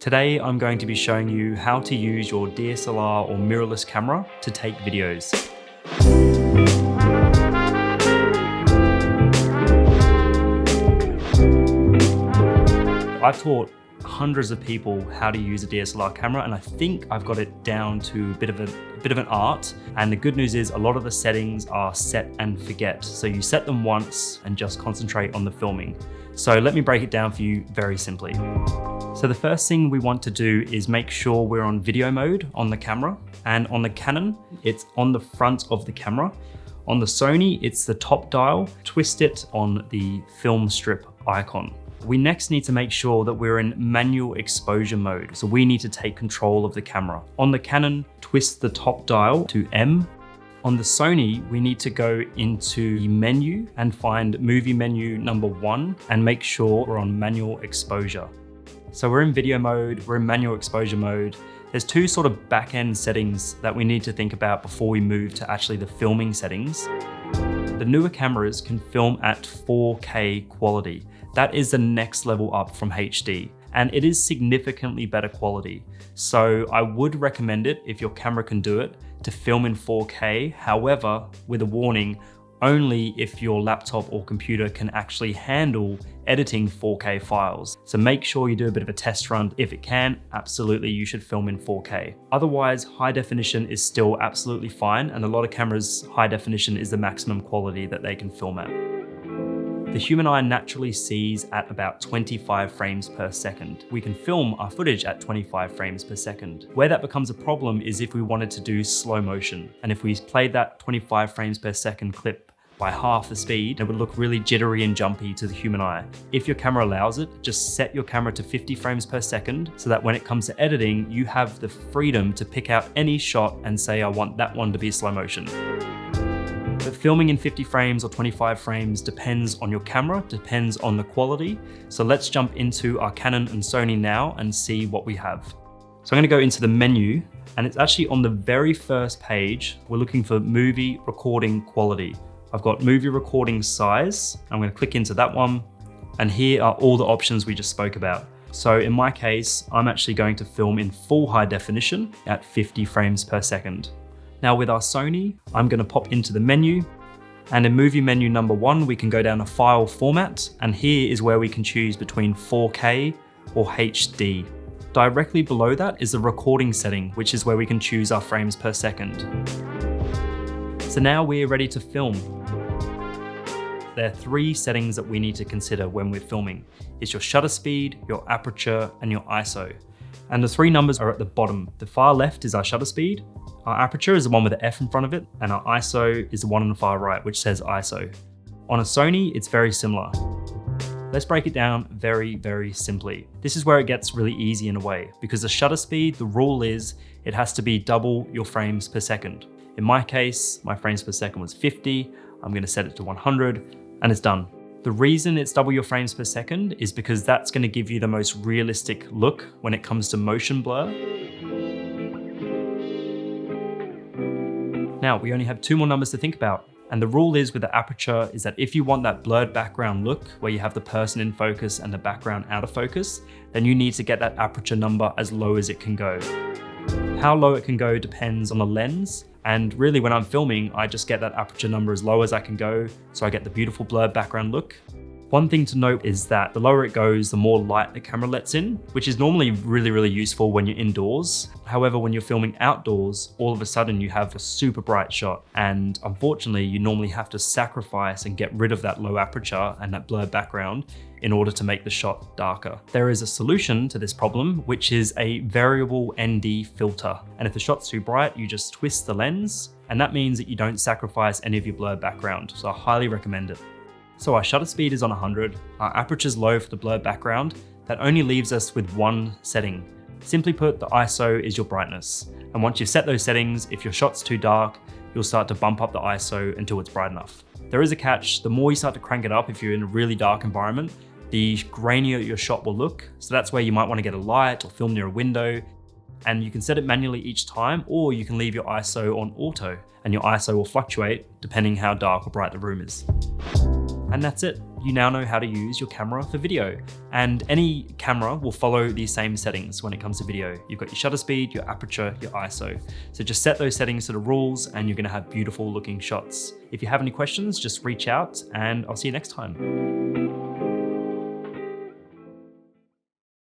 Today, I'm going to be showing you how to use your DSLR or mirrorless camera to take videos. I've taught hundreds of people how to use a DSLR camera, and I think I've got it down to a bit of an art. And the good news is a lot of the settings are set and forget. So you set them once and just concentrate on the filming. So let me break it down for you very simply. So the first thing we want to do is make sure we're on video mode on the camera. And on the Canon, it's on the front of the camera. On the Sony, it's the top dial. Twist it on the film strip icon. We next need to make sure that we're in manual exposure mode. So we need to take control of the camera. On the Canon, twist the top dial to M. On the Sony, we need to go into the menu and find movie menu number 1 and make sure we're on manual exposure. So we're in video mode, we're in manual exposure mode. There's two sort of back-end settings that we need to think about before we move to actually the filming settings. The newer cameras can film at 4K quality. That is the next level up from HD, and it is significantly better quality. So I would recommend it, if your camera can do it, to film in 4K. However, with a warning, only if your laptop or computer can actually handle editing 4K files. So make sure you do a bit of a test run. If it can, absolutely, you should film in 4K. Otherwise, high definition is still absolutely fine, and a lot of cameras, high definition is the maximum quality that they can film at. The human eye naturally sees at about 25 frames per second. We can film our footage at 25 frames per second. Where that becomes a problem is if we wanted to do slow motion. And if we played that 25 frames per second clip by half the speed, it would look really jittery and jumpy to the human eye. If your camera allows it, just set your camera to 50 frames per second so that when it comes to editing, you have the freedom to pick out any shot and say, I want that one to be slow motion. But filming in 50 frames or 25 frames depends on your camera, depends on the quality. So let's jump into our Canon and Sony now and see what we have. So I'm going to go into the menu, and it's actually on the very first page. We're looking for movie recording quality. I've got movie recording size. I'm going to click into that one, and here are all the options we just spoke about. So in my case, I'm actually going to film in full high definition at 50 frames per second. Now with our Sony, I'm going to pop into the menu, and in movie menu number 1, we can go down to file format, and here is where we can choose between 4K or HD. Directly below that is the recording setting, which is where we can choose our frames per second. So now we're ready to film. There are 3 settings that we need to consider when we're filming. It's your shutter speed, your aperture, and your ISO. And the 3 numbers are at the bottom. The far left is our shutter speed. Our aperture is the one with the F in front of it, and our ISO is the one on the far right, which says ISO. On a Sony, it's very similar. Let's break it down very, very simply. This is where it gets really easy in a way, because the shutter speed, the rule is it has to be double your frames per second. In my case, my frames per second was 50. I'm going to set it to 100, and it's done. The reason it's double your frames per second is because that's going to give you the most realistic look when it comes to motion blur. Now, we only have 2 more numbers to think about. And the rule is with the aperture is that if you want that blurred background look where you have the person in focus and the background out of focus, then you need to get that aperture number as low as it can go. How low it can go depends on the lens. And really when I'm filming, I just get that aperture number as low as I can go, so I get the beautiful blurred background look. One thing to note is that the lower it goes, the more light the camera lets in, which is normally really, really useful when you're indoors. However, when you're filming outdoors, all of a sudden you have a super bright shot. And unfortunately, you normally have to sacrifice and get rid of that low aperture and that blurred background in order to make the shot darker. There is a solution to this problem, which is a variable ND filter. And if the shot's too bright, you just twist the lens, and that means that you don't sacrifice any of your blurred background. So I highly recommend it. So our shutter speed is on 100, our aperture is low for the blurred background. That only leaves us with one setting. Simply put, the ISO is your brightness. And once you've set those settings, if your shot's too dark, you'll start to bump up the ISO until it's bright enough. There is a catch. The more you start to crank it up, if you're in a really dark environment, the grainier your shot will look. So that's where you might want to get a light or film near a window. And you can set it manually each time, or you can leave your ISO on auto, and your ISO will fluctuate depending how dark or bright the room is. And that's it. you now know how to use your camera for video. And any camera will follow these same settings when it comes to video. You've got your shutter speed, your aperture, your ISO. So just set those settings to the rules and you're gonna have beautiful looking shots. If you have any questions, just reach out and I'll see you next time.